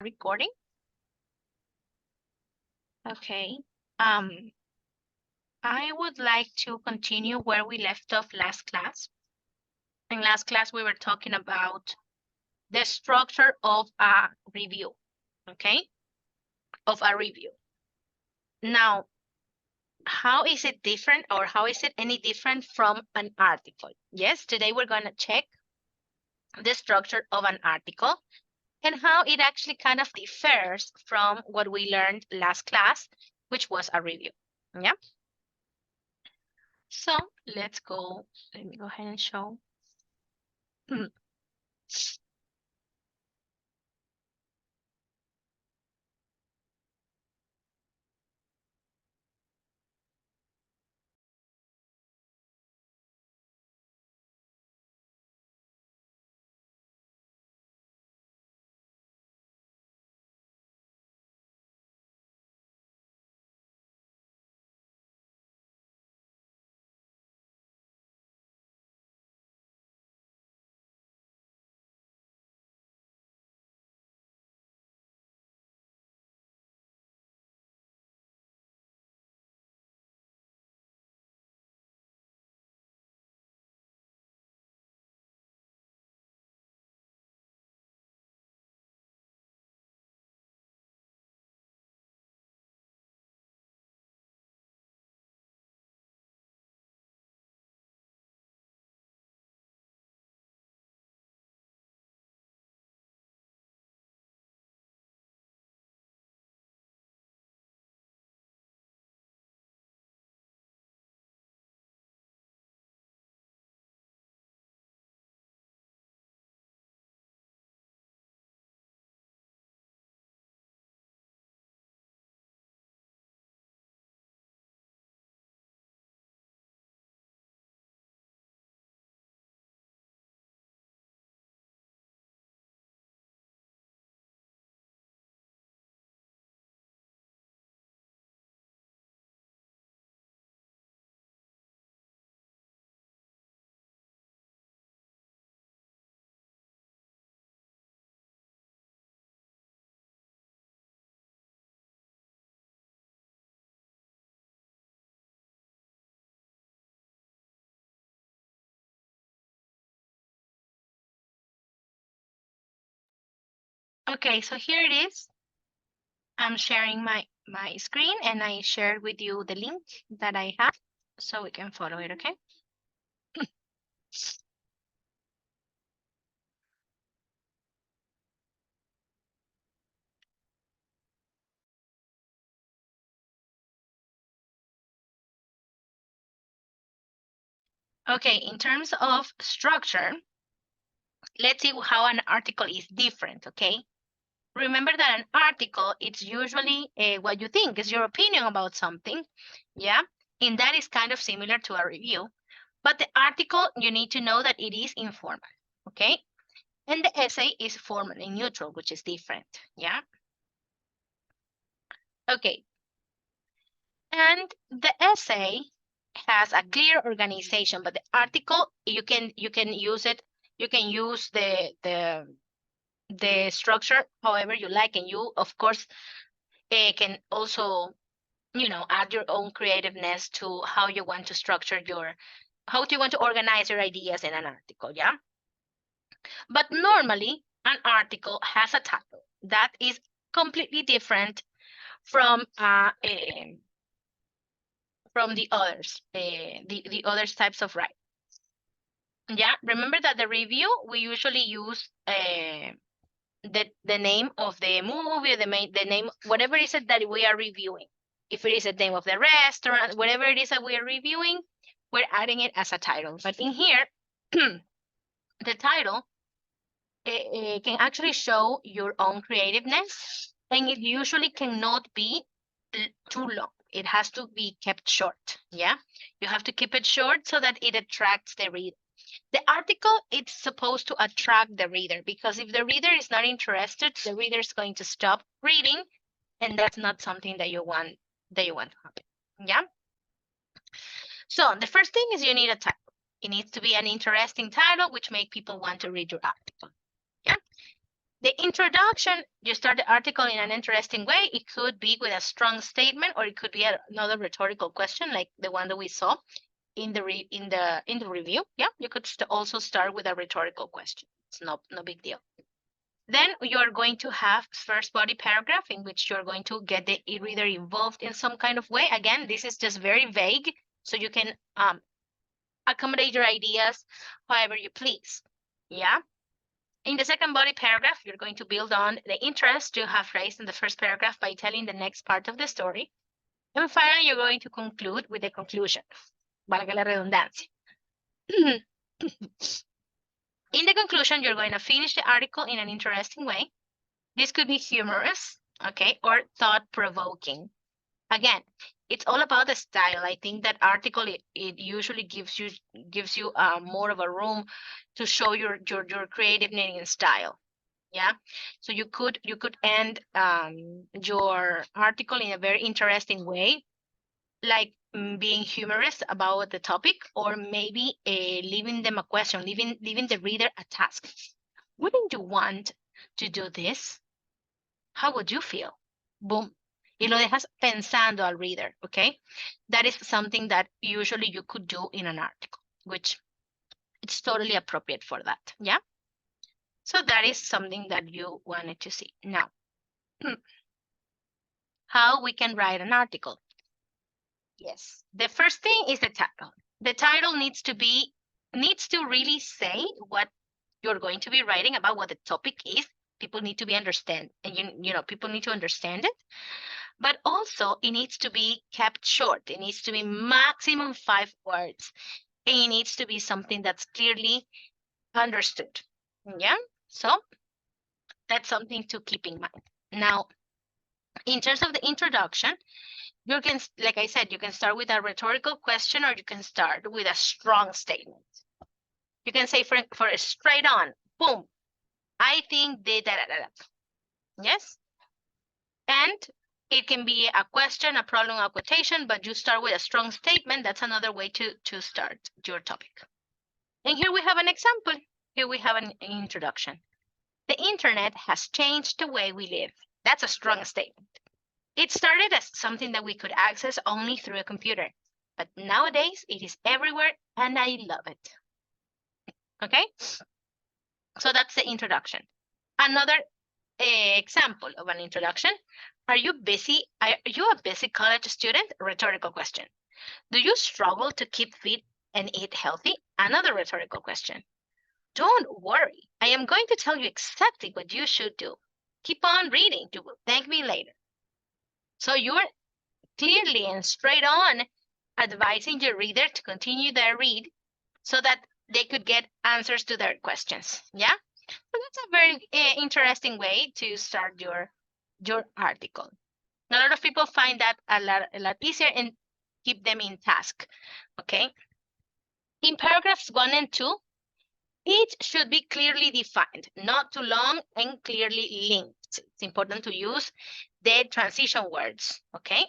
recording. Okay. I would like to continue where we left off last class. In last class, we were talking about the structure of a review, okay? Of a review. Now, how is it different, or how is it any different from an article? Yes, today we're going to check the structure of an article and how it actually kind of differs from what we learned last class, which was a review. Yeah. So let's go. Let me go ahead and show. Okay, so here it is. I'm sharing my screen, and I shared with you the link that I have so we can follow it, okay? Okay, in terms of structure, let's see how an article is different, okay? Remember that an article, it's usually what you think is your opinion about something, yeah? And that is kind of similar to a review. But the article, you need to know that it is informal, okay? And the essay is formal and neutral, which is different, yeah? Okay. And the essay has a clear organization, but the article, you can use it, you can use the structure however you like, and you, of course, can also, add your own creativeness to how you want to structure how do you want to organize your ideas in an article, yeah? But normally, an article has a title that is completely different from the others, the other types of writing. Yeah, remember that the review, we usually use the name of the movie, the name, whatever it is that we are reviewing. If it is the name of the restaurant, whatever it is that we are reviewing, we're adding it as a title. But in here, the title can actually show your own creativeness, and it usually cannot be too long. It has to be kept short, yeah? You have to keep it short so that it attracts the reader. The article, it's supposed to attract the reader, because if the reader is not interested, the reader is going to stop reading, and that's not something that you want to happen, yeah? So the first thing is you need a title. It needs to be an interesting title which make people want to read your article, yeah? The introduction, you start the article in an interesting way. It could be with a strong statement, or it could be another rhetorical question, like the one that we saw in the review. Yeah, you could also start with a rhetorical question. It's no big deal. Then you're going to have first body paragraph in which you're going to get the e-reader involved in some kind of way. Again, this is just very vague, so you can accommodate your ideas however you please. Yeah. In the second body paragraph, you're going to build on the interest you have raised in the first paragraph by telling the next part of the story. And finally, you're going to conclude with the conclusion. Valga la redundancia. In the conclusion, you're going to finish the article in an interesting way. This could be humorous, okay, or thought-provoking. Again, it's all about the style. I think that article it usually gives you more of a room to show your creativity and style. Yeah, so you could end your article in a very interesting way, like being humorous about the topic, or maybe leaving them a question, leaving the reader a task. Wouldn't you want to do this? How would you feel? Boom. Y lo dejas pensando al reader, okay? That is something that usually you could do in an article, which it's totally appropriate for that, yeah? So that is something that you wanted to see. Now, how we can write an article. Yes, the first thing is the title. The title needs to really say what you're going to be writing about, what the topic is. People need to be understand, and you know, people need to understand it. But also it needs to be kept short. It needs to be maximum 5 words. And it needs to be something that's clearly understood. Yeah, so that's something to keep in mind. Now, in terms of the introduction, you can, like I said, you can start with a rhetorical question, or you can start with a strong statement. You can say for straight on, boom, I think the da da da da. Yes, and it can be a question, a problem, a quotation, but you start with a strong statement. That's another way to start your topic. And here we have an example. Here we have an introduction. The internet has changed the way we live. That's a strong statement. It started as something that we could access only through a computer, but nowadays it is everywhere and I love it. Okay? So that's the introduction. Another example of an introduction. Are you busy? Are you a busy college student? Rhetorical question. Do you struggle to keep fit and eat healthy? Another rhetorical question. Don't worry. I am going to tell you exactly what you should do. Keep on reading. You will thank me later. So you're clearly and straight on advising your reader to continue their read so that they could get answers to their questions. Yeah? So that's a very interesting way to start your article. A lot of people find that a lot easier and keep them in task. Okay. In paragraphs 1 and 2, each should be clearly defined, not too long and clearly linked. It's important to use the transition words. Okay.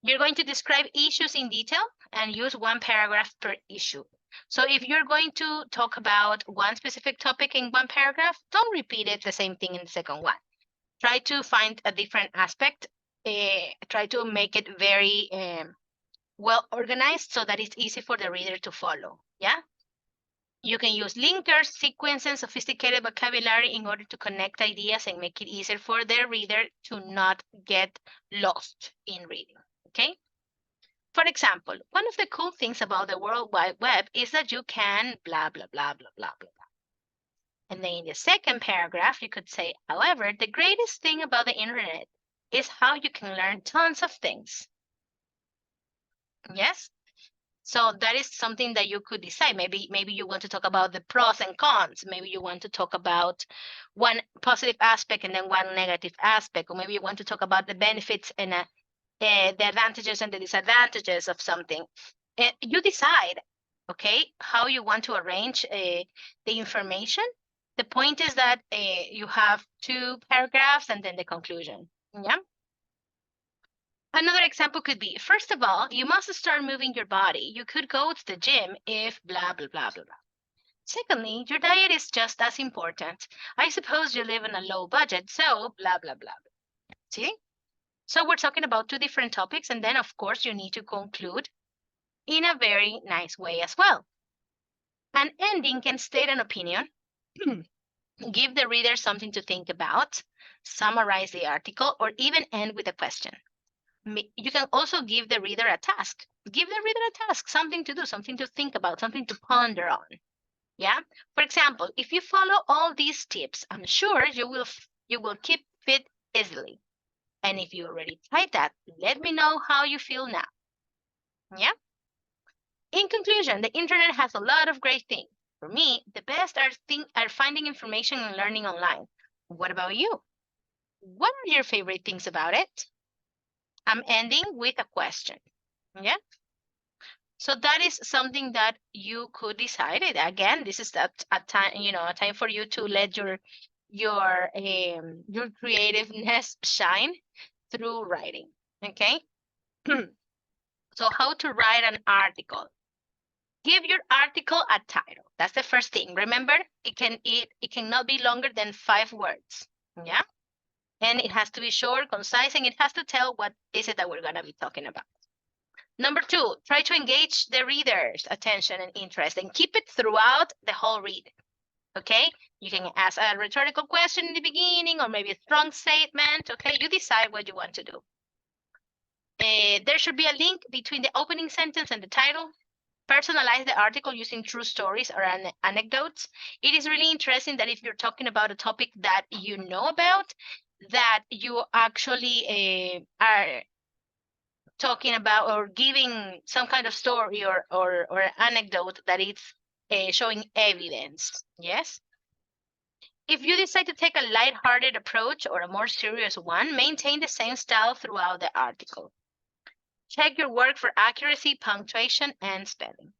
You're going to describe issues in detail and use 1 paragraph per issue. So if you're going to talk about one specific topic in 1 paragraph, don't repeat it the same thing in the second one. Try to find a different aspect. Try to make it very well organized so that it's easy for the reader to follow. Yeah. You can use linkers, sequences, sophisticated vocabulary in order to connect ideas and make it easier for the reader to not get lost in reading. Okay. For example, one of the cool things about the World Wide Web is that you can blah, blah, blah, blah, blah, blah, blah. And then in the second paragraph, you could say, however, the greatest thing about the internet is how you can learn tons of things. Yes? So that is something that you could decide. Maybe you want to talk about the pros and cons. Maybe you want to talk about one positive aspect and then one negative aspect. Or maybe you want to talk about the benefits and the advantages and the disadvantages of something. You decide, okay, how you want to arrange the information. The point is that you have 2 paragraphs and then the conclusion. Yeah. Another example could be, first of all, you must start moving your body. You could go to the gym if blah, blah, blah, blah, blah. Secondly, your diet is just as important. I suppose you live on a low budget, so blah, blah, blah. See? So we're talking about two different topics, and then, of course, you need to conclude in a very nice way as well. An ending can state an opinion, give the reader something to think about, summarize the article, or even end with a question. You can also give the reader a task. Give the reader a task, something to do, something to think about, something to ponder on. Yeah. For example, if you follow all these tips, I'm sure you will keep fit easily. And if you already tried that, let me know how you feel now. Yeah. In conclusion, the internet has a lot of great things. For me, the best are finding information and learning online. What about you? What are your favorite things about it? I'm ending with a question. Yeah. So that is something that you could decide. Again, this is a time, a time for you to let your creativeness shine through writing. Okay. So how to write an article? Give your article a title. That's the first thing. Remember, it cannot be longer than 5 words. Yeah. And it has to be short, concise, and it has to tell what is it that we're going to be talking about. Number 2, try to engage the reader's attention and interest and keep it throughout the whole read. Okay? You can ask a rhetorical question in the beginning or maybe a strong statement. Okay? You decide what you want to do. There should be a link between the opening sentence and the title. Personalize the article using true stories or anecdotes. It is really interesting that if you're talking about a topic that you know about, that you actually are talking about or giving some kind of story or anecdote that it's showing evidence. Yes. If you decide to take a lighthearted approach or a more serious one, maintain the same style throughout the article. Check your work for accuracy, punctuation, and spelling.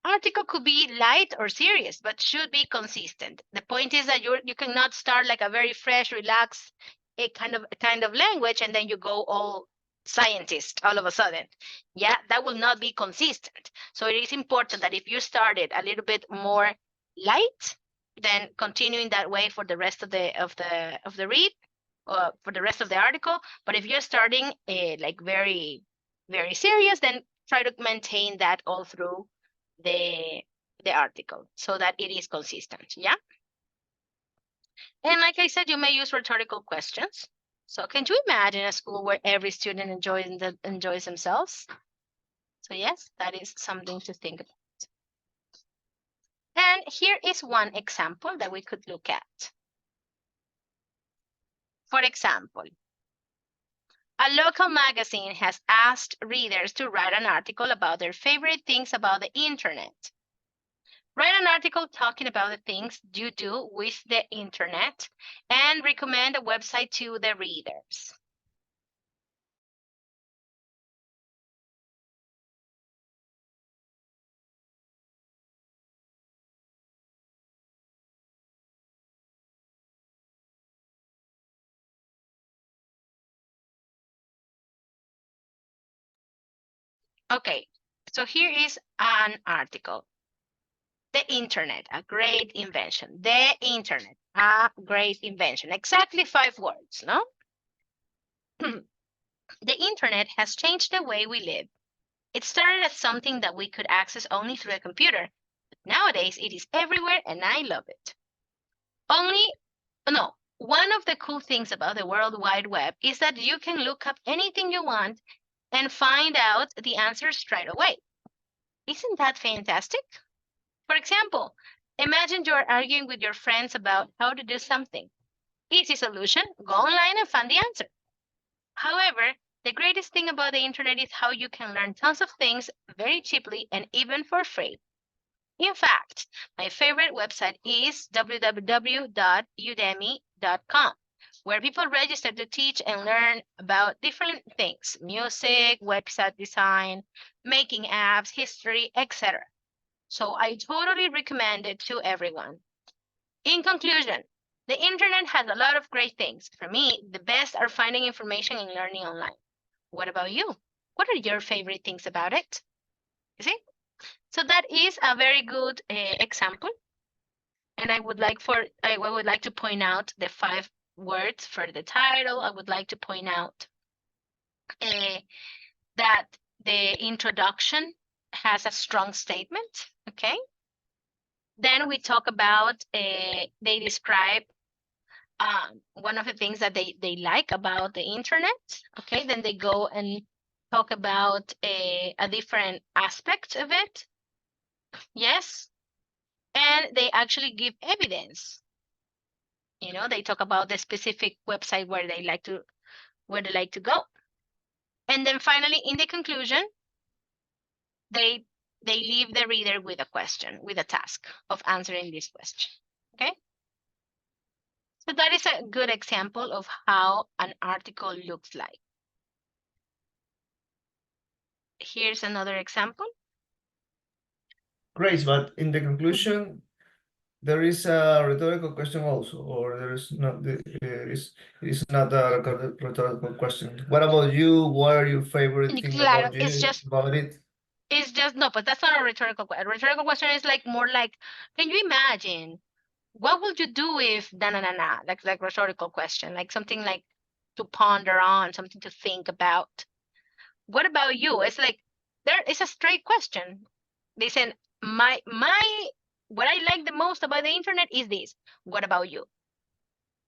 Article could be light or serious, but should be consistent. The point is that you cannot start like a very fresh, relaxed, a kind of language, and then you go all scientist all of a sudden. Yeah, that will not be consistent. So it is important that if you started a little bit more light, then continuing that way for the rest of the read, for the rest of the article. But if you're starting like very, very serious, then try to maintain that all through the article so that it is consistent. Yeah. And like I said, you may use rhetorical questions. So can you imagine a school where every student enjoys themselves? So yes, that is something to think about. And here is one example that we could look at. For example, a local magazine has asked readers to write an article about their favorite things about the internet. Write an article talking about the things you do with the internet and recommend a website to the readers. Okay, so here is an article. The internet, a great invention. The internet, a great invention. Exactly 5 words, no? The internet has changed the way we live. It started as something that we could access only through a computer. But nowadays, it is everywhere, and I love it. One of the cool things about the World Wide Web is that you can look up anything you want and find out the answers straight away. Isn't that fantastic? For example, imagine you're arguing with your friends about how to do something. Easy solution, go online and find the answer. However, the greatest thing about the internet is how you can learn tons of things very cheaply and even for free. In fact, my favorite website is www.udemy.com, where people register to teach and learn about different things: music, website design, making apps, history, etc. So I totally recommend it to everyone. In conclusion, the internet has a lot of great things. For me, the best are finding information and learning online. What about you? What are your favorite things about it? You see? So that is a very good example. And I would like to point out the 5 words for the title. I would like to point out that the introduction has a strong statement, okay? Then we talk about, they describe one of the things that they like about the internet, okay? Then they go and talk about a different aspect of it, yes? And they actually give evidence. You know, they talk about the specific website where they like to go. And then finally, in the conclusion, they leave the reader with a question, with a task of answering this question. Okay. So that is a good example of how an article looks like. Here's another example. Great, but in the conclusion, there is a rhetorical question also, or there is not. It's not a rhetorical question. What about you? What are your favorite thing Claro, about you about it? it's just no, but that's not a rhetorical question. A rhetorical question is like more like, can you imagine? What would you do if na na na na? Like rhetorical question, like something like to ponder on, something to think about. What about you? It's like there is a straight question. They said my what I like the most about the internet is this. What about you?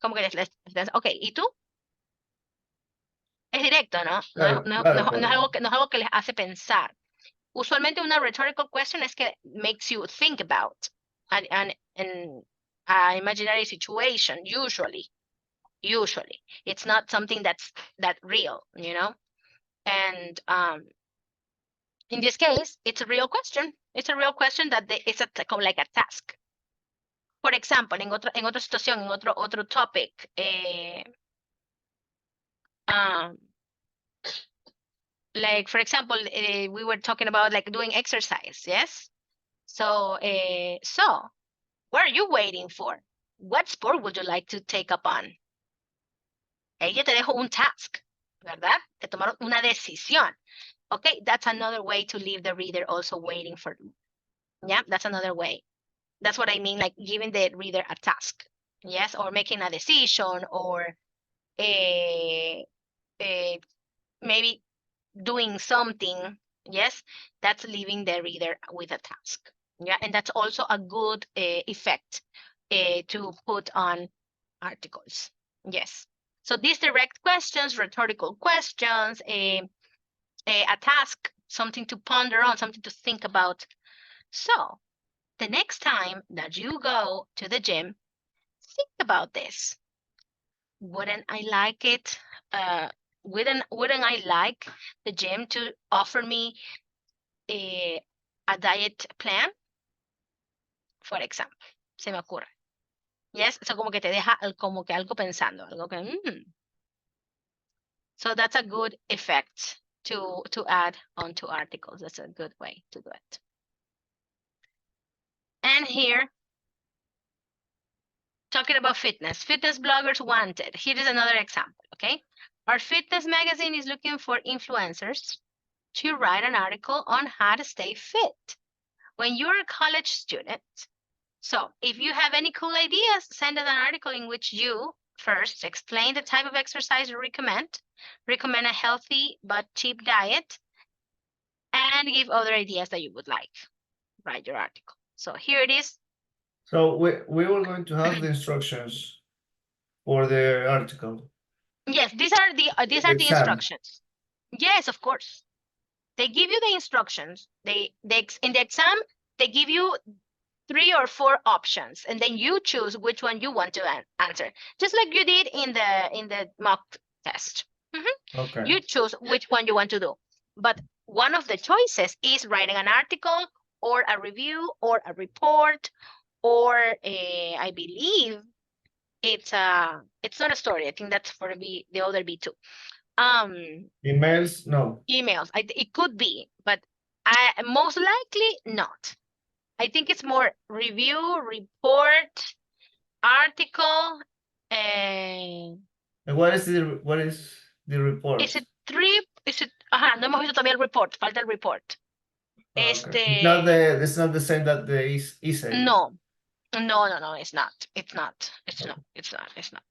Como que okay, ¿y tú? Es directo, ¿no? Claro, claro, No claro. es algo que les hace pensar. Usualmente una rhetorical question es que makes you think about an imaginary situation, usually. It's not something that's that real, you know? And in this case, it's a real question. It's a real question that it's like a task. Por ejemplo, en otra situación, en otro topic, like for example, we were talking about like doing exercise, yes? So, what are you waiting for? What sport would you like to take up on? Ella te dejó un task, ¿verdad? Te tomaron una decisión. Okay, that's another way to leave the reader also waiting for them. Yeah, that's another way. That's what I mean, like giving the reader a task, yes, or making a decision, or maybe doing something, yes, that's leaving the reader with a task. Yeah, and that's also a good effect to put on articles. Yes. So these direct questions, rhetorical questions, a task, something to ponder on, something to think about. So the next time that you go to the gym, think about this. Wouldn't I like it? Wouldn't I like the gym to offer me a diet plan? For example, se me ocurre. Yes, so como que te deja como que algo pensando, algo que, So that's a good effect to add onto articles. That's a good way to do it. And here, talking about fitness bloggers wanted. Here is another example, okay? Our fitness magazine is looking for influencers to write an article on how to stay fit when you're a college student. So if you have any cool ideas, send us an article in which you first explain the type of exercise you recommend a healthy but cheap diet, and give other ideas that you would like. Write your article. So here it is. So we were going to have the instructions for the article. Yes, these are the instructions. Yes, of course. They give you the instructions. In the exam, they give you 3 or 4 options, and then you choose which one you want to answer, just like you did in the mock test. Okay. You choose which one you want to do, but one of the choices is writing an article or a review or a report, or I believe it's not a story. I think that's for the other B2. Emails, no. Emails. It could be, but most likely not. I think it's more review, report, article. And what is the report? Is it 3? Is it? Ajá, no hemos visto todavía el report. Falta el report. Okay. It's not the same that the essay. No, no, it's not. It's not. It's not. It's not. It's not.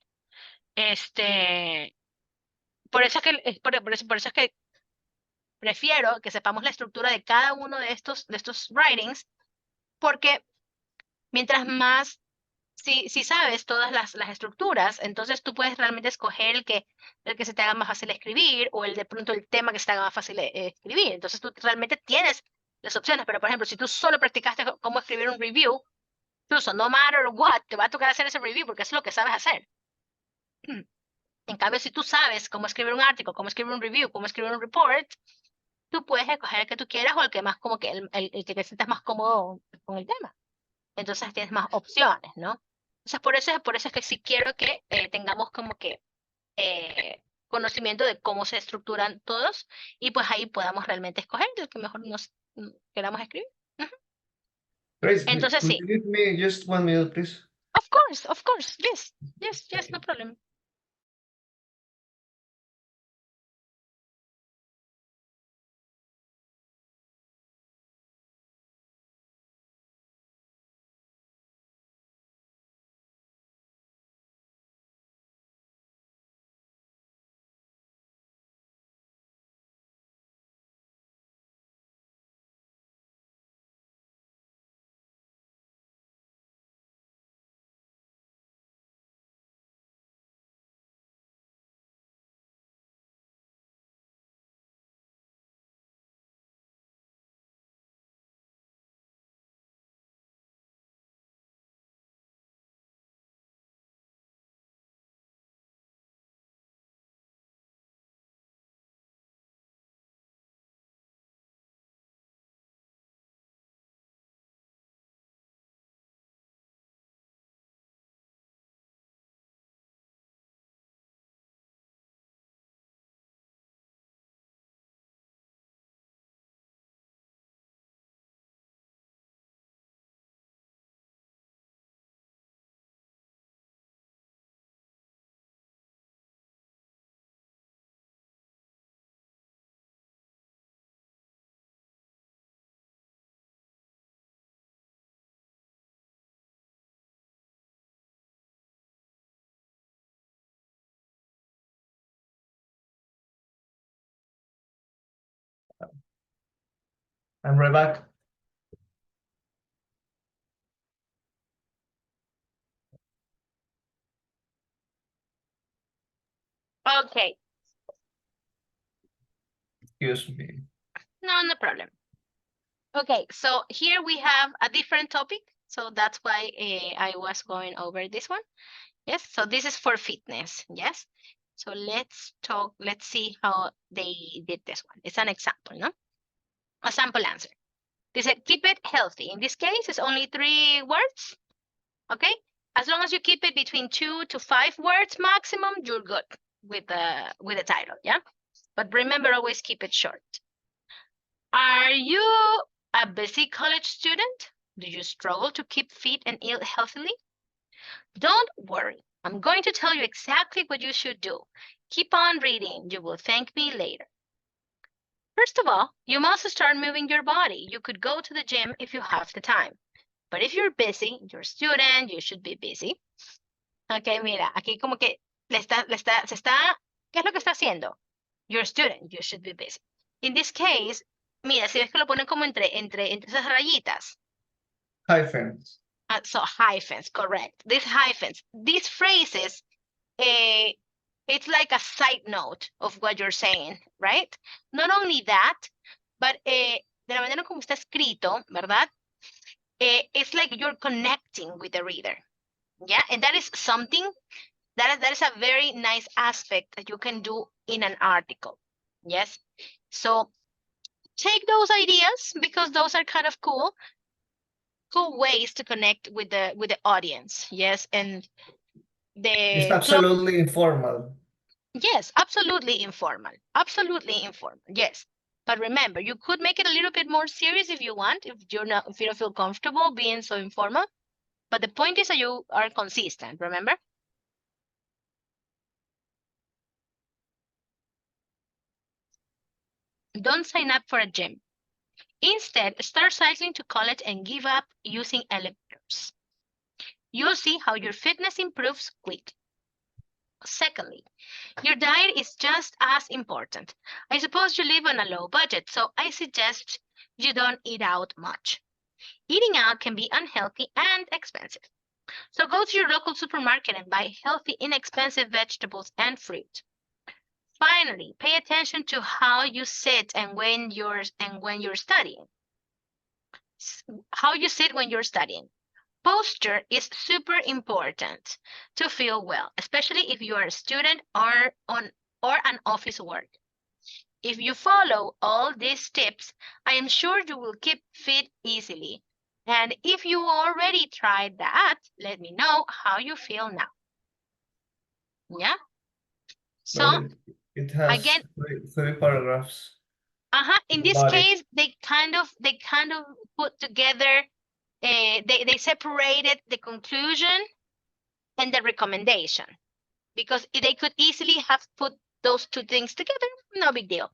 Por eso es que, por eso es que prefiero que sepamos la estructura de cada uno de estos writings, porque mientras más, si sabes todas las estructuras, entonces tú puedes realmente escoger el que se te haga más fácil escribir o de pronto el tema que se te haga más fácil escribir. Entonces tú realmente tienes las opciones, pero por ejemplo, si tú solo practicaste cómo escribir un review, incluso no matter what, te va a tocar hacer ese review porque es lo que sabes hacer. En cambio, si tú sabes cómo escribir un artículo, cómo escribir un review, cómo escribir un report, tú puedes escoger el que tú quieras o el que más como que el que te sientas más cómodo con el tema. Entonces tienes más opciones, ¿no? Entonces por eso es que sí quiero que tengamos como que conocimiento de cómo se estructuran todos y pues ahí podamos realmente escoger el que mejor nos queramos escribir. Ujú. Grace, Entonces could sí, you give me just 1 minute, please? of course, yes, Thank no you. problem. I'm right back. Okay, Excuse me. no problem. Okay, so here we have a different topic. So that's why I was going over this one. Yes, so this is for fitness. Yes. So let's see how they did this one. It's an example, no? A sample answer. They said keep it healthy. In this case, it's only 3 words. Okay. As long as you keep it between 2 to 5 words maximum, you're good with the title. Yeah. But remember, always keep it short. Are you a busy college student? Do you struggle to keep fit and eat healthily? Don't worry. I'm going to tell you exactly what you should do. Keep on reading. You will thank me later. First of all, you must start moving your body. You could go to the gym if you have the time. But if you're busy, you're a student, you should be busy. Okay, mira, aquí como que ¿qué es lo que está haciendo? You're a student, you should be busy. In this case, mira, si ves que lo ponen como entre esas rayitas. Hyphens. So hyphens, correct. These phrases, it's like a side note of what you're saying, right? Not only that, but de la manera como está escrito, ¿verdad? It's like you're connecting with the reader. Yeah, and that is something that is a very nice aspect that you can do in an article. Yes. So take those ideas because those are kind of cool ways to connect with the audience. Yes, and It's the club. absolutely informal. Yes, absolutely informal. Absolutely informal. Yes. But remember, you could make it a little bit more serious if you want, if you don't feel comfortable being so informal. But the point is that you are consistent, remember? Don't sign up for a gym. Instead, start cycling to college and give up using elevators. You'll see how your fitness improves quickly. Secondly, your diet is just as important. I suppose you live on a low budget, so I suggest you don't eat out much. Eating out can be unhealthy and expensive. So go to your local supermarket and buy healthy, inexpensive vegetables and fruit. Finally, pay attention to how you sit and when you're studying. How you sit when you're studying. Posture is super important to feel well, especially if you are a student or an office worker. If you follow all these tips, I am sure you will keep fit easily. And if you already tried that, let me know how you feel now. Yeah. So Well, it has again, 30 paragraphs. in this About it. case, they kind of put together. They separated the conclusion and the recommendation because they could easily have put those two things together. No big deal.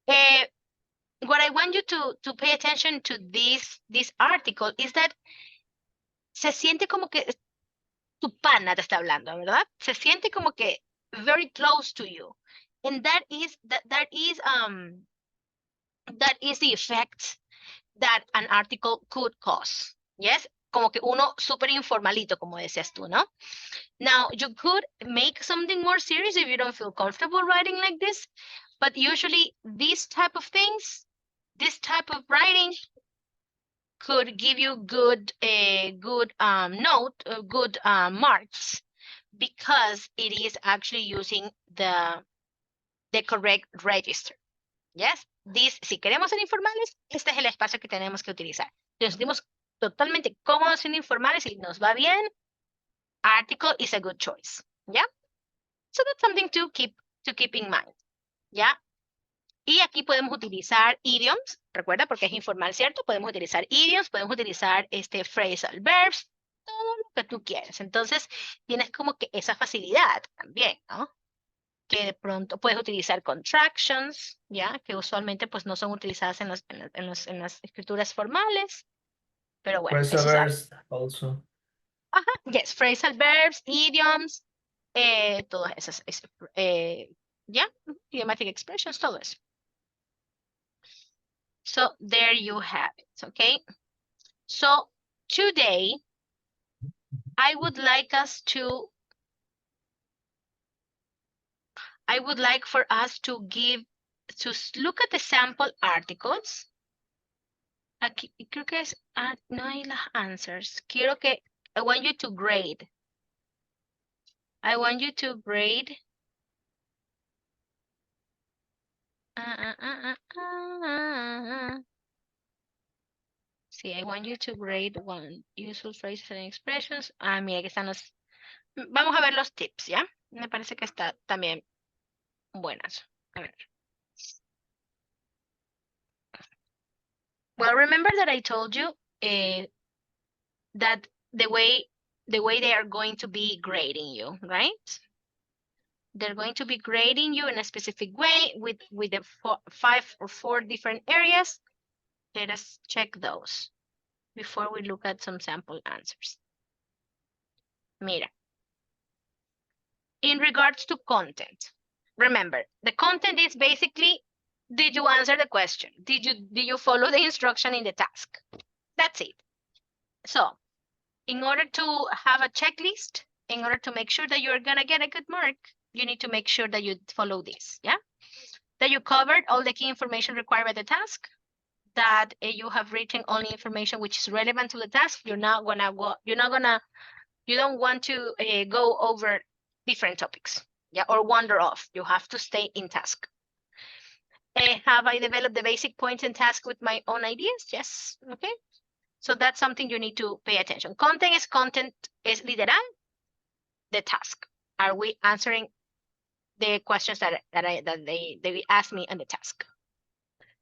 What I want you to pay attention to this article is that se siente como que tu pana te está hablando, ¿verdad? Se siente como que very close to you. And that is the effect that an article could cause. Yes? Como que uno súper informalito, como decías tú, ¿no? Now, you could make something more serious if you don't feel comfortable writing like this, but usually these type of things, this type of writing could give you good marks because it is actually using the correct register. Yes, si queremos ser informales, este es el espacio que tenemos que utilizar. Si nos sentimos totalmente cómodos siendo informales y nos va bien, article is a good choice. Yeah, so that's something to keep in mind. Yeah. Y aquí podemos utilizar idioms, recuerda, porque es informal, ¿cierto? Podemos utilizar idioms, podemos utilizar phrasal verbs, todo lo que tú quieras. Entonces, tienes como que esa facilidad también, ¿no? Que de pronto puedes utilizar contractions, ¿ya? Que usualmente pues no son utilizadas en las escrituras formales, pero bueno, Phrasal eso es algo. verbs also. Ajá, yes, phrasal verbs, idioms, todas esas, ¿ya? Idiomatic expressions, todo eso. So there you have it, okay? So today, I would like for us to look at the sample articles. Aquí creo que es, no hay las answers. I want you to grade. I want you to grade. Sí, I want you to grade one. Useful phrases and expressions. Mira, aquí están los. Vamos a ver los tips, ¿ya? Me parece que está también buenas. A ver. Well, remember that I told you that the way they are going to be grading you, right? They're going to be grading you in a specific way with the 5 or 4 different areas. Let us check those before we look at some sample answers. Mira. In regards to content, remember, the content is basically, did you answer the question? Did you follow the instruction in the task? That's it. So, in order to have a checklist, in order to make sure that you're gonna get a good mark, you need to make sure that you follow this, yeah? That you covered all the key information required by the task, that you have written only information which is relevant to the task. You don't want to go over different topics, yeah, or wander off. You have to stay in task. Have I developed the basic points and task with my own ideas? Yes, okay. So that's something you need to pay attention. Content is literal, the task. Are we answering the questions that they asked me on the task?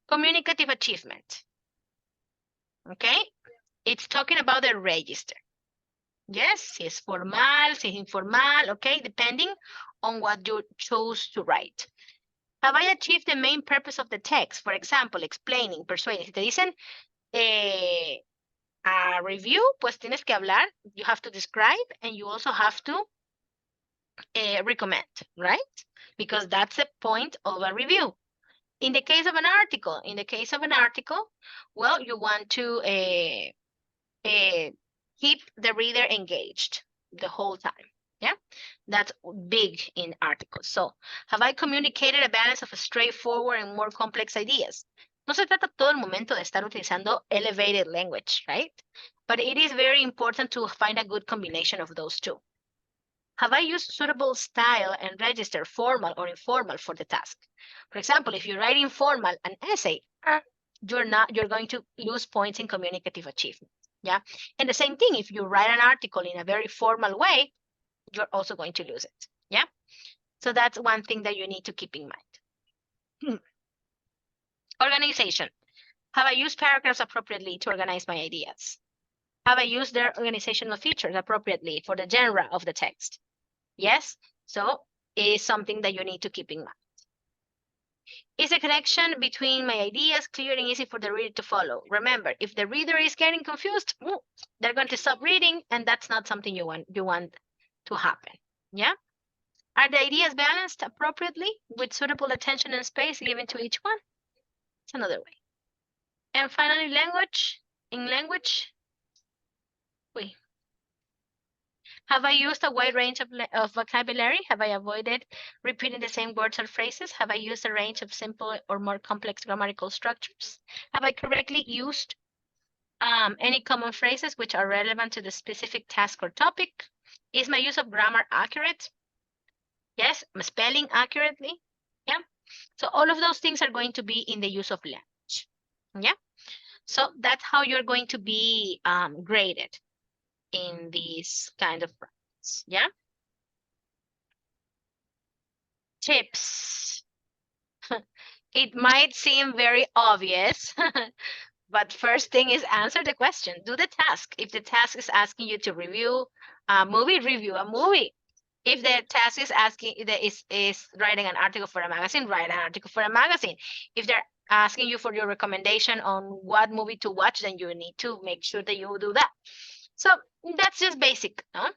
Communicative achievement. Okay, it's talking about the register. Yes, si es formal, si es informal, okay, depending on what you chose to write. Have I achieved the main purpose of the text? For example, explaining, persuading. Si te dicen a review, pues tienes que hablar. You have to describe and you also have to recommend, right? Because that's the point of a review. In the case of an article, well, you want to keep the reader engaged the whole time. Yeah, that's big in articles. So, have I communicated a balance of straightforward and more complex ideas? No se trata todo el momento de estar utilizando elevated language, right? But it is very important to find a good combination of those two. Have I used suitable style and register formal or informal for the task? For example, if you write informal an essay, you're going to lose points in communicative achievement. Yeah. And the same thing, if you write an article in a very formal way, you're also going to lose it. Yeah. So that's one thing that you need to keep in mind. Organization. Have I used paragraphs appropriately to organize my ideas? Have I used their organizational features appropriately for the genre of the text? Yes. So it is something that you need to keep in mind. Is the connection between my ideas clear and easy for the reader to follow? Remember, if the reader is getting confused, they're going to stop reading, and that's not something you want to happen. Yeah? Are the ideas balanced appropriately with suitable attention and space given to each one? It's another way. And finally, language. In language, have I used a wide range of vocabulary? Have I avoided repeating the same words or phrases? Have I used a range of simple or more complex grammatical structures? Have I correctly used any common phrases which are relevant to the specific task or topic? Is my use of grammar accurate? Yes, my spelling accurately? Yeah. So all of those things are going to be in the use of language. Yeah. So that's how you're going to be graded in these kind of projects. Yeah. Tips. It might seem very obvious, but first thing is answer the question. Do the task. If the task is asking you to review a movie, review a movie. If the task is asking is writing an article for a magazine, write an article for a magazine. If they're asking you for your recommendation on what movie to watch, then you need to make sure that you do that. So that's just basic, huh?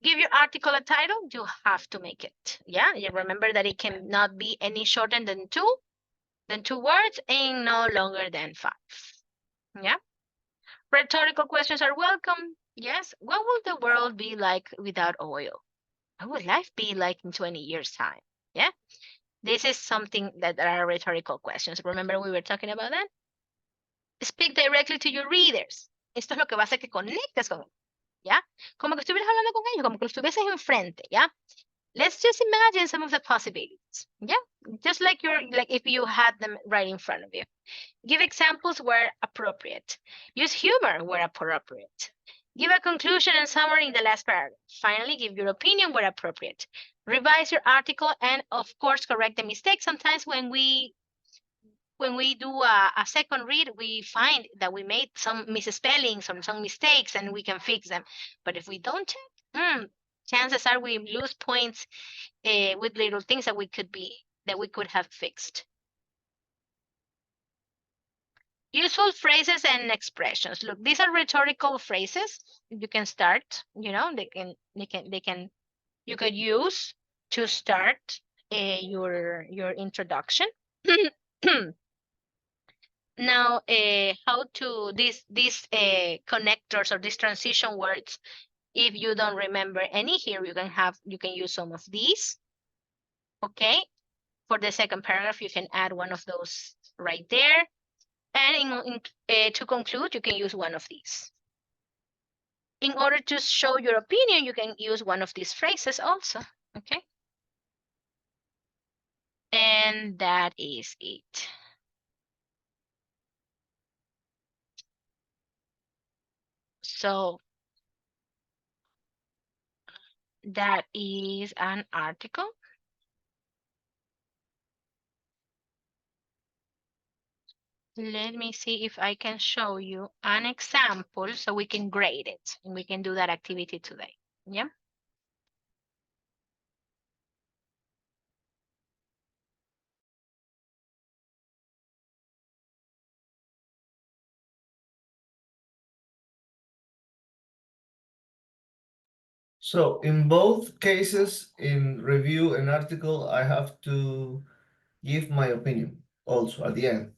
Give your article a title, you have to make it. Yeah, you remember that it cannot be any shorter than two words and no longer than 5. Yeah. Rhetorical questions are welcome. Yes. What will the world be like without oil? What would life be like in 20 years' time? Yeah. This is something that are rhetorical questions. Remember we were talking about that? Speak directly to your readers. Esto es lo que va a hacer que conectes con ellos. ¿Ya? Como que estuvieras hablando con ellos, como que lo estuvieses enfrente, ¿ya? Let's just imagine some of the possibilities. Yeah, just like if you had them right in front of you. Give examples where appropriate. Use humor where appropriate. Give a conclusion and summary in the last paragraph. Finally, give your opinion where appropriate. Revise your article and, of course, correct the mistakes. Sometimes when we do a second read, we find that we made some misspellings or some mistakes and we can fix them. But if we don't check, chances are we lose points with little things that we could have fixed. Useful phrases and expressions. Look, these are rhetorical phrases. You can start, you could use to start your introduction. Now, how to these connectors or these transition words, if you don't remember any here, you can use some of these. Okay, for the second paragraph, you can add one of those right there. And to conclude, you can use one of these. In order to show your opinion, you can use one of these phrases also. Okay, and that is it. So that is an article. Let me see if I can show you an example so we can grade it and we can do that activity today. Yeah. So in both cases, in review and article, I have to give my opinion also at the end.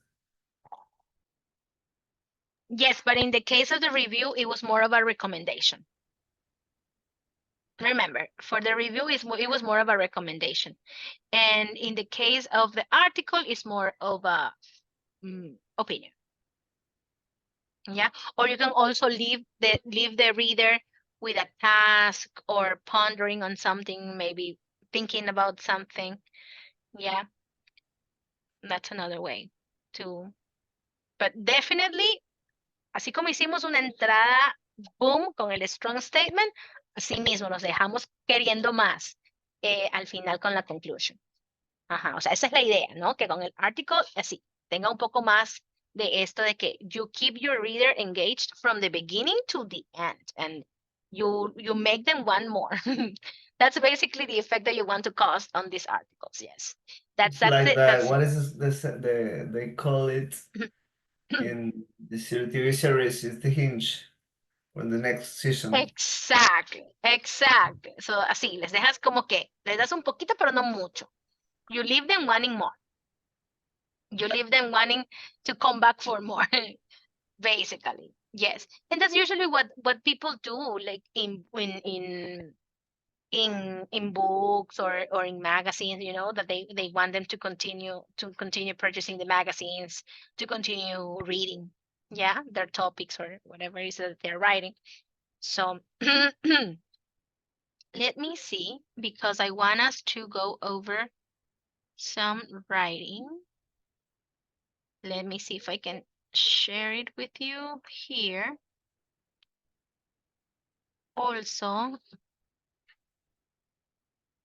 Yes, but in the case of the review, it was more of a recommendation. Remember, for the review, it was more of a recommendation. And in the case of the article, it's more of a opinion. Yeah, or you can also leave the reader with a task or pondering on something, maybe thinking about something. Yeah, that's another way to. But definitely, así como hicimos una entrada boom con el strong statement, así mismo nos dejamos queriendo más al final con la conclusion. Ajá, o sea, esa es la idea, ¿no? Que con el article, así, tenga un poco más de esto de que you keep your reader engaged from the beginning to the end, and you make them want more. That's basically the effect that you want to cause on these articles. Yes, It's that's like it. the That's what is this, they call it in the TV series is the hinge for the next season. exactly. So así, les dejas como que, les das un poquito, pero no mucho. You leave them wanting more. You leave them wanting to come back for more. Basically, yes, and that's usually what people do, like in books or in magazines. You know that they want them to continue purchasing the magazines, to continue reading, yeah, their topics or whatever it is that they're writing. So let me see, because I want us to go over some writing. Let me see if I can share it with you here. Also,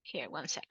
here, one sec.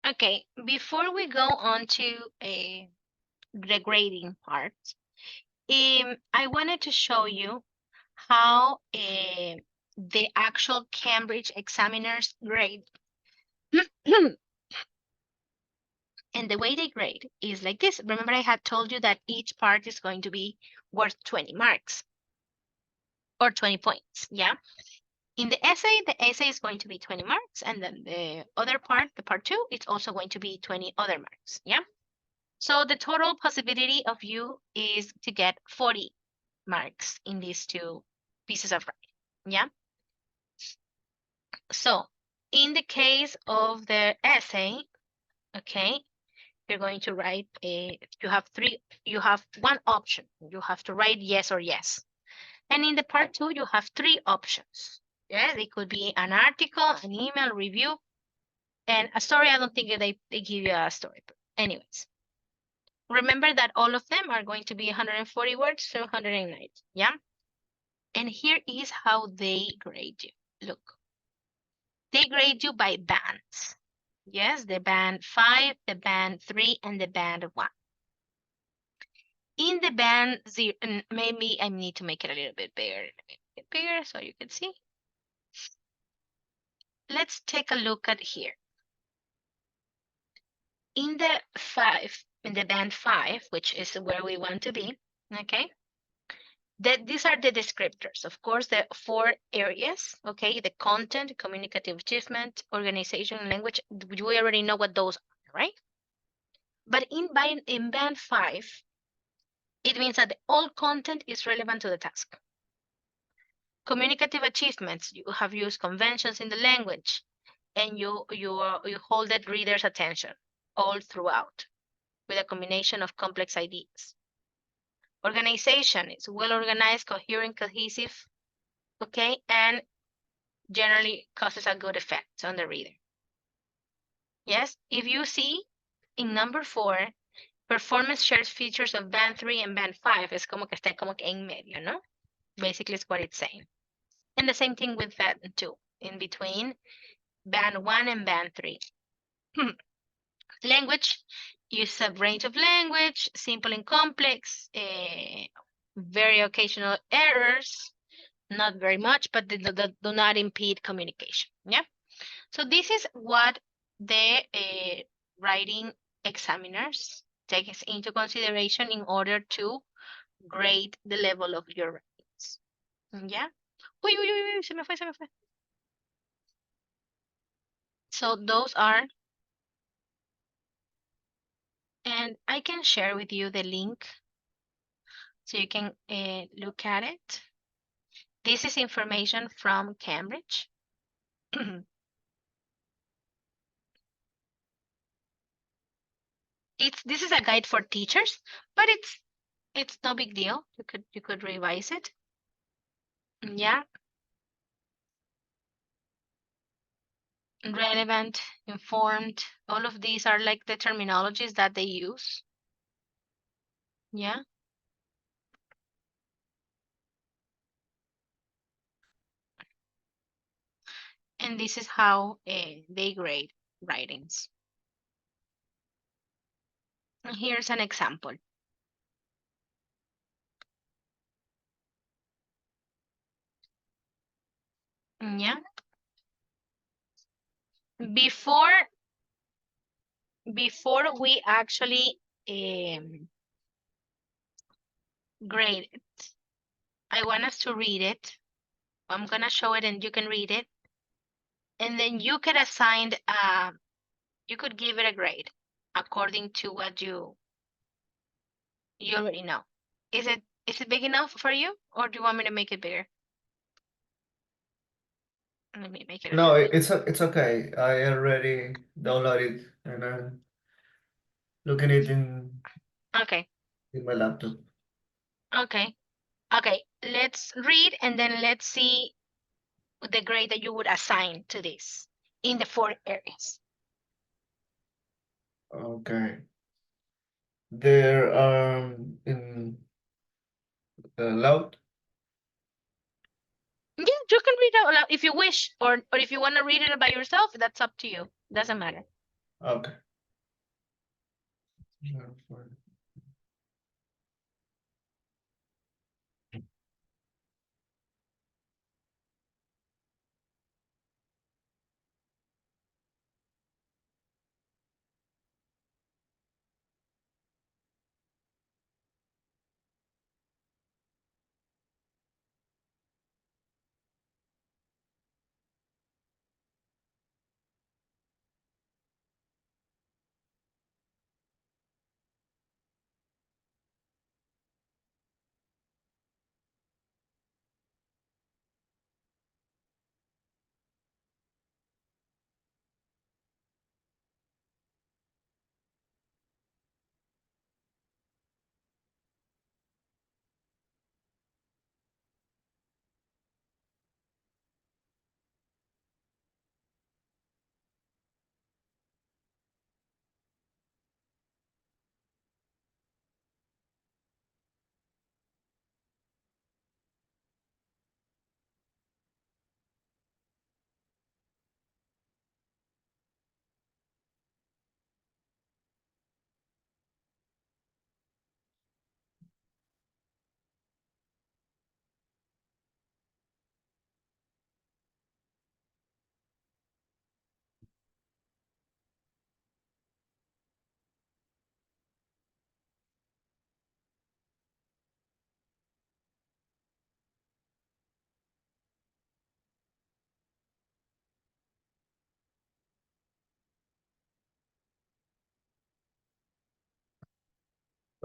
Okay, before we go on to the grading part, I wanted to show you how the actual Cambridge examiners grade. And the way they grade is like this. Remember, I had told you that each part is going to be worth 20 marks or 20 points, yeah? In the essay is going to be 20 marks, and then the other part, the part 2, it's also going to be 20 other marks, yeah? So the total possibility of you is to get 40 marks in these 2 pieces of writing, yeah? So in the case of the essay, okay, you're going to write you have 1 option. You have to write yes or yes. And in the part 2, you have 3 options. Yes, it could be an article, an email, review, and a story. I don't think they give you a story. But anyways, remember that all of them are going to be 140 words to 190. Yeah. And here is how they grade you. Look, they grade you by bands. Yes, the band 5, the band 3, and the band 1. In the band 0, and maybe I need to make it a little bit bigger so you can see. Let's take a look at here. In the band 5, which is where we want to be, okay? These are the descriptors. Of course, the 4 areas, okay? The content, communicative achievement, organization, language. We already know what those are, right? But in band 5, it means that all content is relevant to the task. Communicative achievements, you have used conventions in the language, and you hold the reader's attention all throughout with a combination of complex ideas. Organization is well organized, coherent, cohesive, okay, and generally causes a good effect on the reader. Yes, if you see in number 4, performance shares features of band 3 and band 5, es como que está como que en medio, ¿no? Basically, it's what it's saying. And the same thing with band 2, in between band 1 and band 3. Language, use a range of language, simple and complex, very occasional errors, not very much, but they do not impede communication. Yeah. So this is what the writing examiners take into consideration in order to grade the level of your writings. Yeah. Uy, uy, uy, uy, se me fue, se me fue. So those are, and I can share with you the link so you can look at it. This is information from Cambridge. This is a guide for teachers, but it's no big deal. You could revise it. Yeah. Relevant, informed, all of these are like the terminologies that they use. Yeah. And this is how they grade writings. And here's an example. Yeah. Before we actually grade it, I want us to read it. I'm gonna show it and you can read it. And then you could assign, you could give it a grade according to what you already know. Is it big enough for you, or do you want me to make it bigger? Let me make it a No, little bit. it's okay. I already downloaded and I'm looking it Okay. in my laptop. Okay. Okay. Let's read and then let's see the grade that you would assign to this in the 4 areas. Okay. There are in loud. Yeah, you can read out loud if you wish, or if you want to read it by yourself, that's up to you. Doesn't matter. Okay.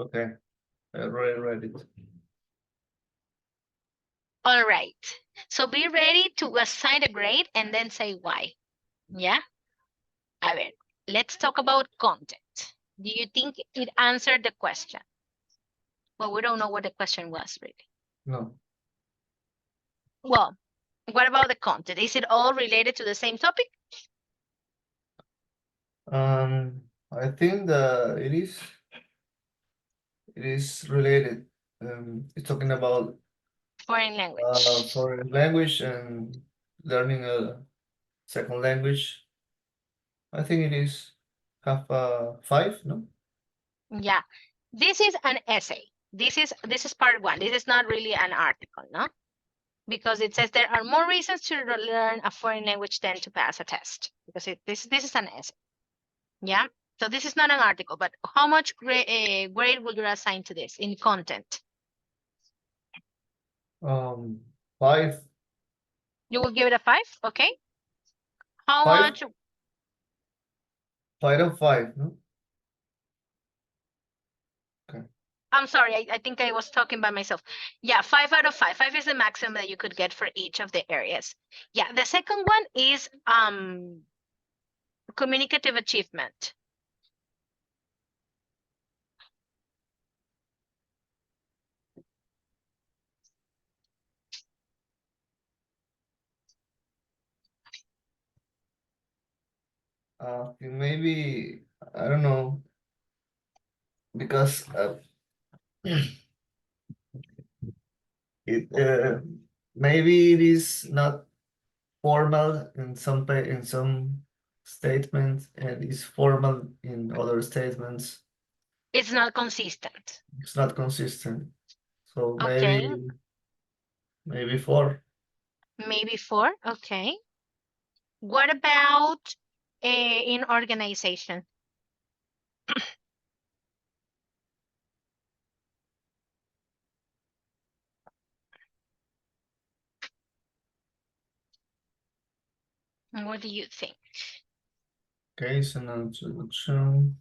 Okay, I already read it. All right. So be ready to assign a grade and then say why. Yeah? A ver, let's talk about content. Do you think it answered the question? Well, we don't know what the question was really. No. Well, what about the content? Is it all related to the same topic? I think that it is related. It's talking about Foreign language. foreign language and learning a second language. I think it is have five, no? Yeah. This is an essay. This is part one. This is not really an article, no? Because it says there are more reasons to learn a foreign language than to pass a test. Because this is an essay. Yeah. So this is not an article, but how much grade would you assign to this in content? Five, You will give it a 5, okay? How five, much? 5 out of 5, no? Okay. I'm sorry, I think I was talking by myself. Yeah, 5 out of 5. 5 is the maximum that you could get for each of the areas. Yeah, the second one is communicative achievement. Maybe I don't know because it maybe it is not formal in some statements and is formal in other statements. It's not consistent. It's not consistent. So Okay, maybe 4. maybe 4. Okay. What about in organization? What do you think? Case and introduction.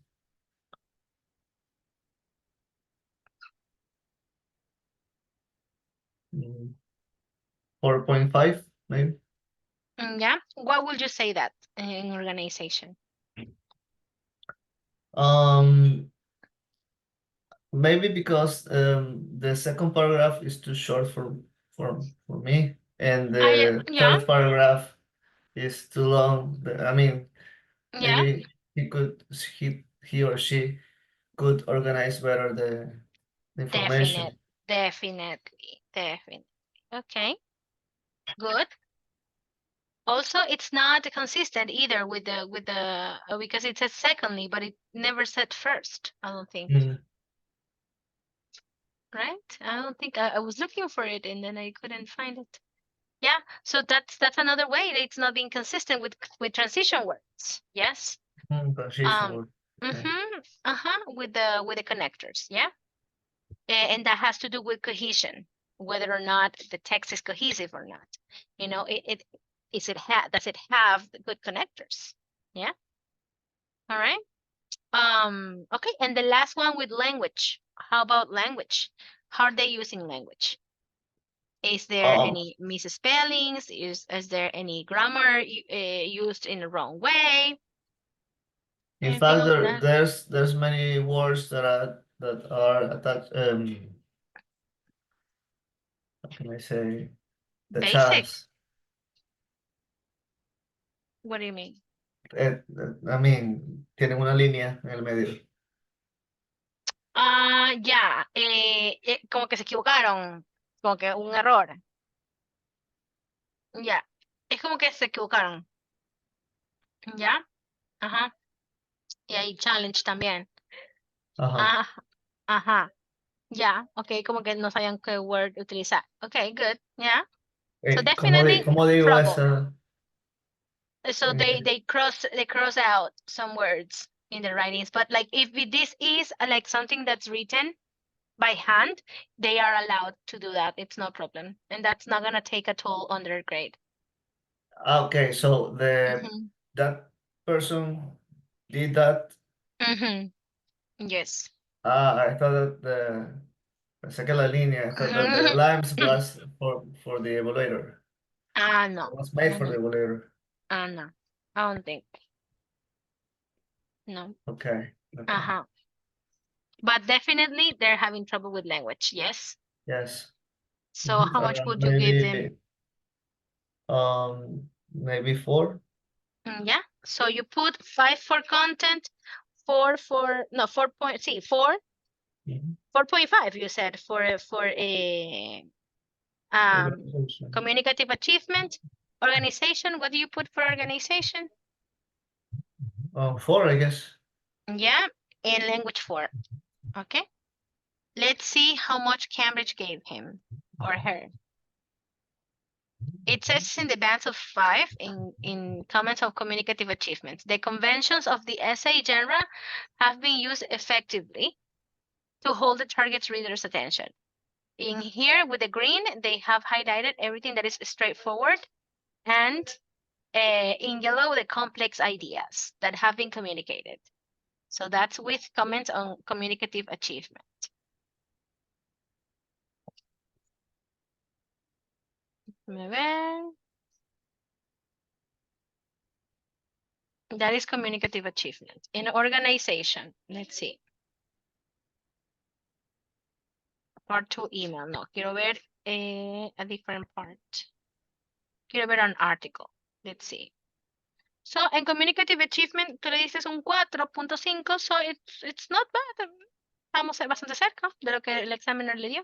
4.5 maybe. Yeah. What would you say that in organization? Um, Maybe because the second paragraph is too short for me, and the Yeah, third paragraph is too long. I mean, yeah. maybe he or she could organize better the Definite, information. definitely. Okay, good. Also, it's not consistent either with the because it says secondly, but it never said first. I don't think, Mm, right? I don't think I was looking for it and then I couldn't find it. Yeah, so that's another way that it's not being consistent with transition words. Yes. Transition Um. word. Yeah. Mm-hmm. Uh-huh. With the connectors. Yeah. And that has to do with cohesion, whether or not the text is cohesive or not. You know, does it have the good connectors? Yeah. All right. Okay, and the last one with language. How about language? How are they using language? Is there Um, any misspellings? Is there any grammar used in the wrong way? in Anything fact, of that? there's many words that are attached. How can I say Basic. tachadas? What do you mean? I mean, tienen una línea en el medio. Ya, como que se equivocaron, como que un error. Ya, es como que se equivocaron. Ya, ajá. Y hay challenge también. Ajá. Ajá, ajá. Ya, ok, como que no sabían qué word utilizar. Ok, good. Yeah. So definitely ¿Cómo digo trouble. esa? So they cross out some words in the writings, but like if this is like something that's written by hand, they are allowed to do that. It's no problem, and that's not gonna take a toll on their grade. Okay, so Mm-hmm. that person did that. Mm-hmm. Yes. I thought that saqué la línea. I thought that the lamps was for the evaluator. No. It was made for the evaluator. No. I don't think. No. Okay. Okay. Uh-huh. But definitely they're having trouble with language. Yes. Yes. So how much would you give them? Maybe 4. Yeah. So you put 5 for content, 4 for no 4 point see 4 Mhm. 4.5 you said for a Organization. communicative achievement. Organization, what do you put for organization? 4, I guess. Yeah, and language 4. Okay. Let's see how much Cambridge gave him or her. It says in the bands of 5 in comments of communicative achievements. The conventions of the essay genre have been used effectively to hold the target's reader's attention. In here with the green, they have highlighted everything that is straightforward, and in yellow, the complex ideas that have been communicated. So that's with comments on communicative achievement. Déjame ver. That is communicative achievement. In organization, let's see. Part 2 email. No, quiero ver a different part. Quiero ver an article. Let's see. So, en communicative achievement, tú le dices un 4.5, so it's not bad. Estamos bastante cerca de lo que el examiner le dio.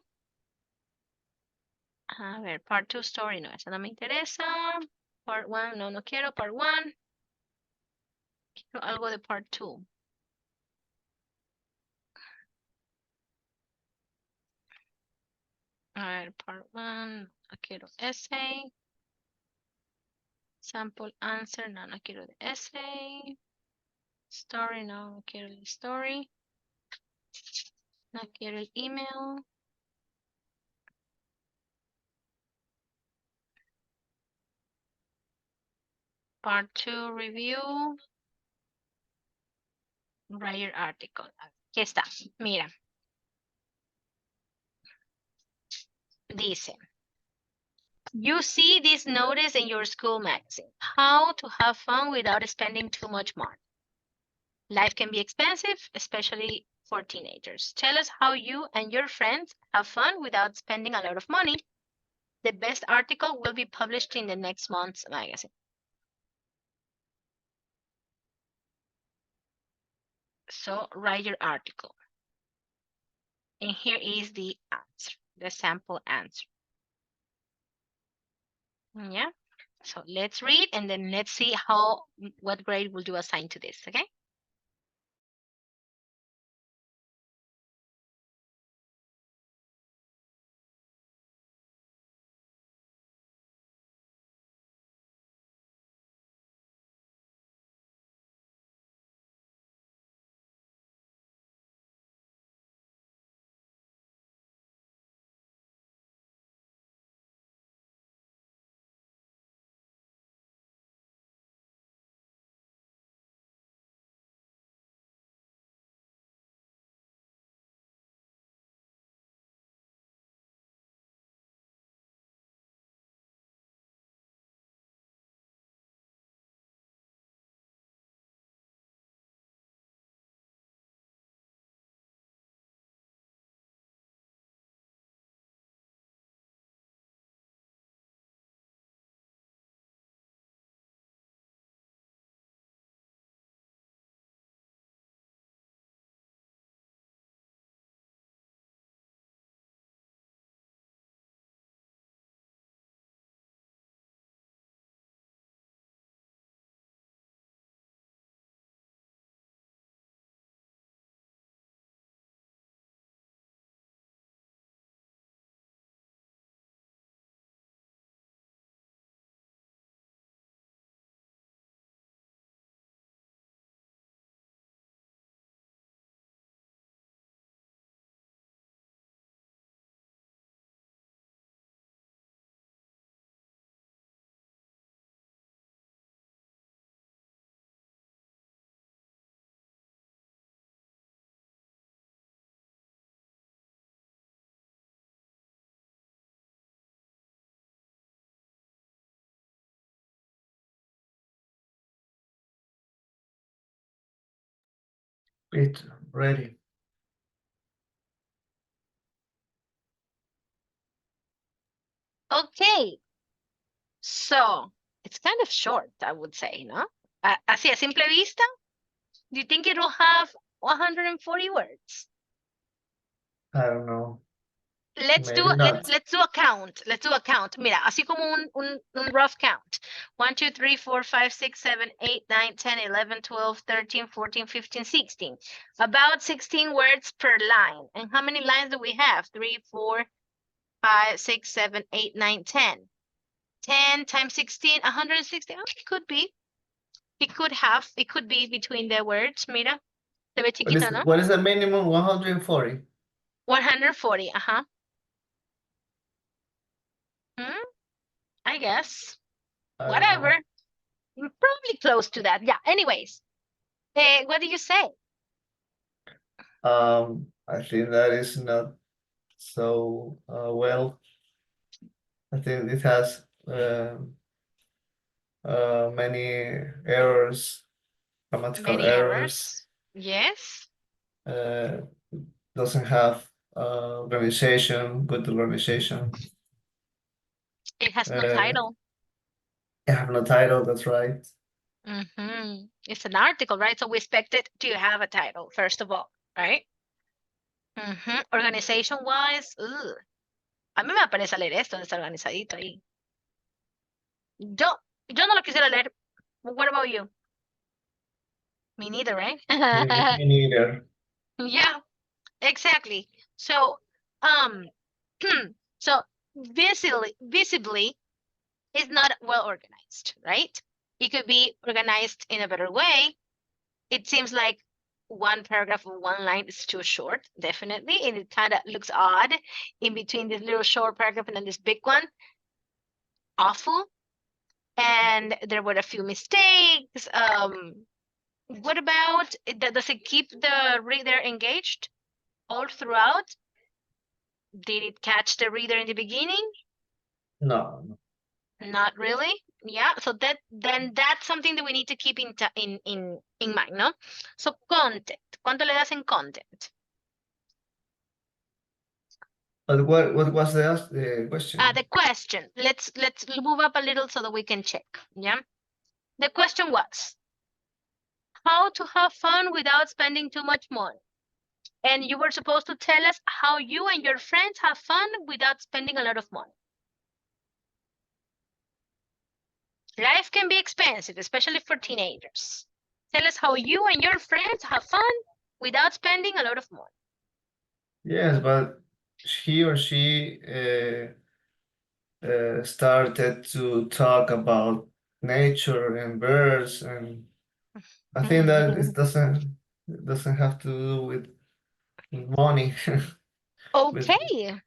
A ver, part 2 story, no, esa no me interesa. Part 1, no, no quiero. Part 1. Quiero algo de part 2. A ver, part 1, no quiero essay. Sample answer, no, no quiero de essay. Story, no quiero el story. No quiero el email. Part 2 review. Write your article. Aquí está, mira. Dice, you see this notice in your school magazine. How to have fun without spending too much money. Life can be expensive, especially for teenagers. Tell us how you and your friends have fun without spending a lot of money. The best article will be published in the next month's magazine. So write your article. And here is the answer, the sample answer. Yeah. So let's read and then let's see what grade will you assign to this, okay? It ready. Okay, so it's kind of short, I would say, no? Así a simple vista, do you think it will have 140 words? I don't know. Let's do Maybe not. let's do a count. Let's do a count. Mira, así como un rough count. 1, 2, 3, 4, 5, 6, 7, 8, 9, 10, 11, 12, 13, 14, 15, 16. About 16 words per line. And how many lines do we have? 3, 4, 5, 6, 7, 8, 9, 10. 10 times 16, 160. Oh, it could be. It could be between the words. Mira, se ve chiquito, ¿no? What is the minimum? 140. 140, uh-huh. I guess. I don't Whatever. know. Probably close to that. Yeah. Anyways, what do you say? I think that is not so well. I think it has many errors, grammatical Many errors. errors. Yes. Doesn't have organization, good organization. It has no title. I have no title, that's right. It's an article, right? So we expect it to have a title, first of all, right? Organization-wise, a mí me aparece leer esto, desorganizadito ahí. Yo no lo quisiera leer. What about you? Me neither, right? Me neither. Yeah, exactly. So, so visibly is not well organized, right? It could be organized in a better way. It seems like one paragraph or one line is too short, definitely, and it kind of looks odd in between this little short paragraph and then this big one. Awful. And there were a few mistakes. What about, does it keep the reader engaged all throughout? Did it catch the reader in the beginning? No. Not really. Yeah, so that's something that we need to keep in mind, no? So content. ¿Cuánto le das en content? But what was the question? The question. Let's move up a little so that we can check. Yeah. The question was how to have fun without spending too much money. And you were supposed to tell us how you and your friends have fun without spending a lot of money. Life can be expensive, especially for teenagers. Tell us how you and your friends have fun without spending a lot of money. Yes, but he or she started to talk about nature and birds, and I think that it doesn't have to do with money. Okay.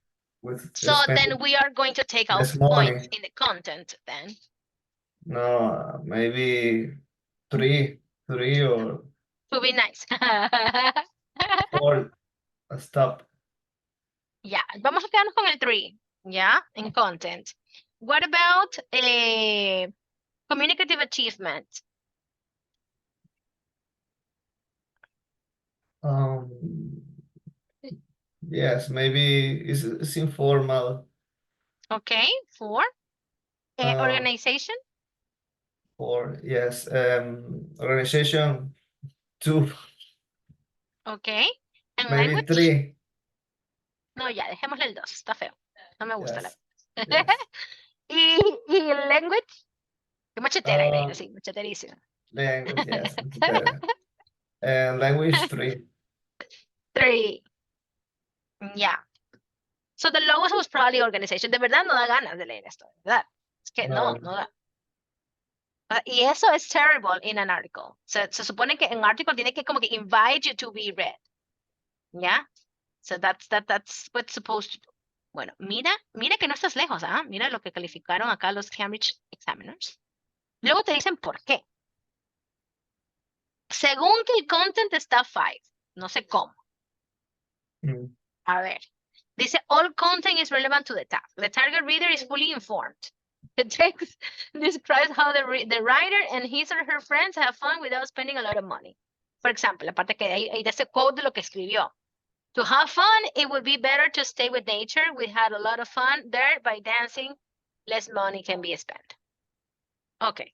with So spending then we are going to take out less points money. in the content then. No, maybe three or To be nice. four. Stop. Yeah, vamos a quedarnos con el 3, yeah, in content. What about communicative achievement? Yes, maybe it's informal. Okay, 4. Organization? Or yes, organization 2, Okay. And maybe language? 3. No, ya, dejémosle el 2, está feo. No me gusta Yes, la... yes. ¿Y language? Qué machetera, Irene, Uh, sí, macheterísima. language, yes, better. And language 3. 3. Yeah. So the lowest was probably organization. De verdad no da ganas de leer esto, de verdad. Es que no da. Y eso es terrible in an article. Se supone que en article tiene que como que invite you to be read. ¿Ya? So that's what's supposed to do. Bueno, mira que no estás lejos, ¿ah? Mira lo que calificaron acá los Cambridge Examiners. Luego te dicen por qué. Según que el content está 5, no sé cómo. A ver, dice all content is relevant to the task. The target reader is fully informed. The text describes how the writer and his or her friends have fun without spending a lot of money. For example, la parte que ahí da ese quote de lo que escribió. To have fun, it would be better to stay with nature. We had a lot of fun there by dancing. Less money can be spent. Okay.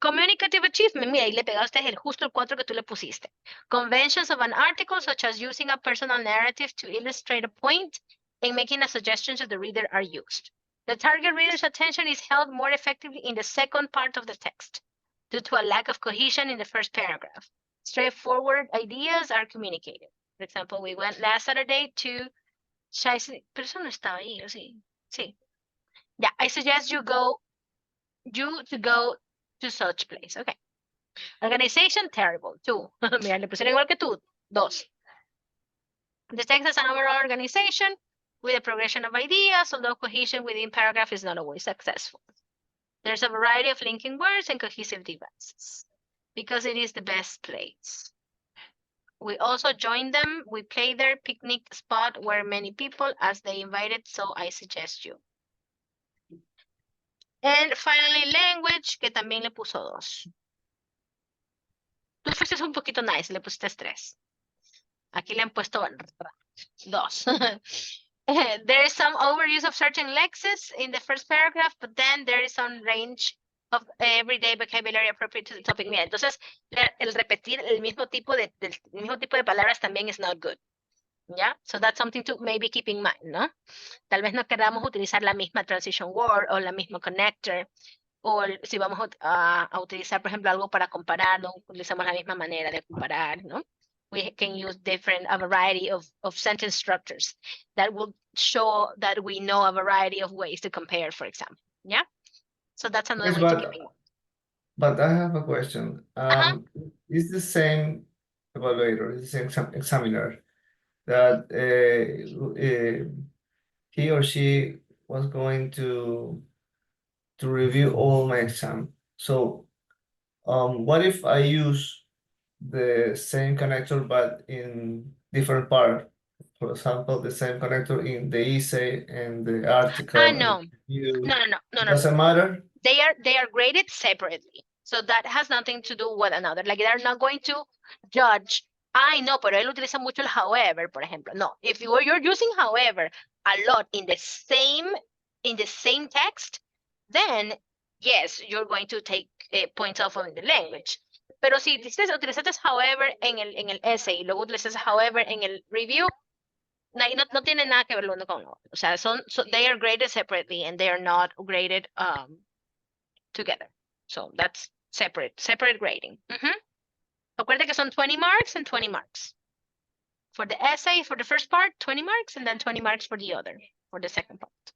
Communicative achievement, mira, ahí le pegaste justo el 4 que tú le pusiste. Conventions of an article, such as using a personal narrative to illustrate a point and making a suggestion to the reader are used. The target reader's attention is held more effectively in the second part of the text due to a lack of cohesion in the first paragraph. Straightforward ideas are communicated. For example, we went last Saturday to pero eso no estaba ahí, ¿o sí? Sí. Yeah, I suggest you to go to such place. Okay. Organization, terrible. 2. Mira, le pusieron igual que tú. 2. The text has an overall organization with a progression of ideas, although cohesion within paragraph is not always successful. There's a variety of linking words and cohesive devices because it is the best place. We also join them. We play their picnic spot where many people as they invited, so I suggest you. And finally, language, que también le puso 2. Tú fuiste un poquito nice, le pusiste 3. Aquí le han puesto 2. There is some overuse of certain lexes in the first paragraph, but then there is some range of everyday vocabulary appropriate to the topic. Mira, entonces el repetir el mismo tipo de palabras también is not good. Yeah, so that's something to maybe keep in mind, ¿no? Tal vez no queramos utilizar la misma transition word o la misma connector, o si vamos a utilizar, por ejemplo, algo para comparar, no utilizamos la misma manera de comparar, ¿no? We can use a variety of sentence structures that will show that we know a variety of ways to compare, for example. Yeah, so that's another Yes, way to keep in mind. but I have a question. Is the same evaluator, is the same examiner that he or she was going to review all my exam. So what if I use the same connector but in different part? For example, the same connector in the essay and the article and No. review. No. Doesn't matter? They are graded separately. So that has nothing to do with another. Like they're not going to judge. I know, pero él utiliza mucho el however, por ejemplo. No, if you're using however a lot in the same text, then yes, you're going to take points off of the language. Pero si utilizaste however en el essay y luego utilizaste however en el review, no tiene nada que ver uno con otro. O sea, they are graded separately and they are not graded together. So that's separate grading. Acuérdate que son 20 marks and 20 marks. For the essay, for the first part, 20 marks, and then 20 marks for the second part.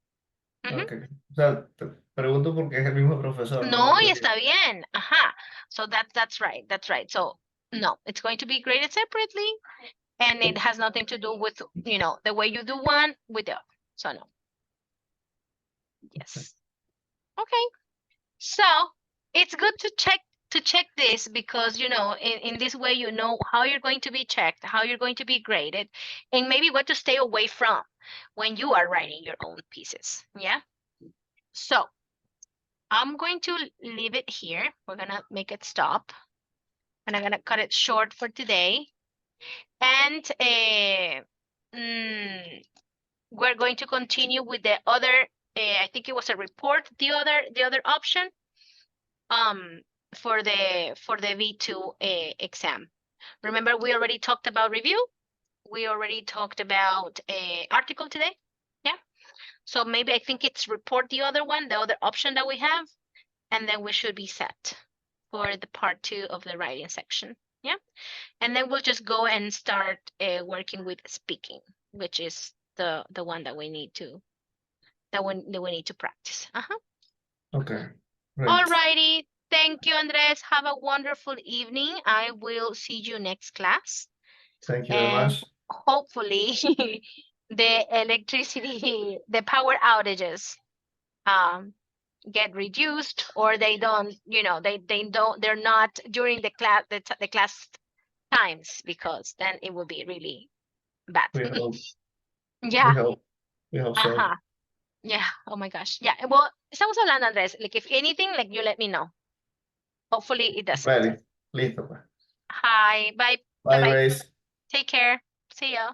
Okay. O sea, te pregunto porque es el mismo profesor. No, y está bien. Ajá. So that's right. So no, it's going to be graded separately, and it has nothing to do with, the way you do one with the other. So no. Yes. Okay. So it's good to check this because, in this way, you know how you're going to be checked, how you're going to be graded, and maybe what to stay away from when you are writing your own pieces. Yeah. So I'm going to leave it here. We're going to make it stop. And I'm going to cut it short for today. And we're going to continue with the other, I think it was a report, the other option for the V2 exam. Remember, we already talked about review. We already talked about article today. Yeah. So maybe I think it's report the other one, the other option that we have, and then we should be set for the part 2 of the writing section. Yeah. And then we'll just go and start working with speaking, which is the one that we need to practice. Okay. Great. All righty. Thank you, Andres. Have a wonderful evening. I will see you next class. Thank you very much. Hopefully the power outages get reduced, or they don't, they're not during the class times, because then it will be really bad. We hope. Yeah. We hope so. Yeah. Oh my gosh. Yeah. Well, estamos hablando, Andres. Like if anything, like you let me know. Hopefully it doesn't. Vale. Listo, pues. Hi. Bye. Bye, Bye-bye. Grace. Take care. See ya.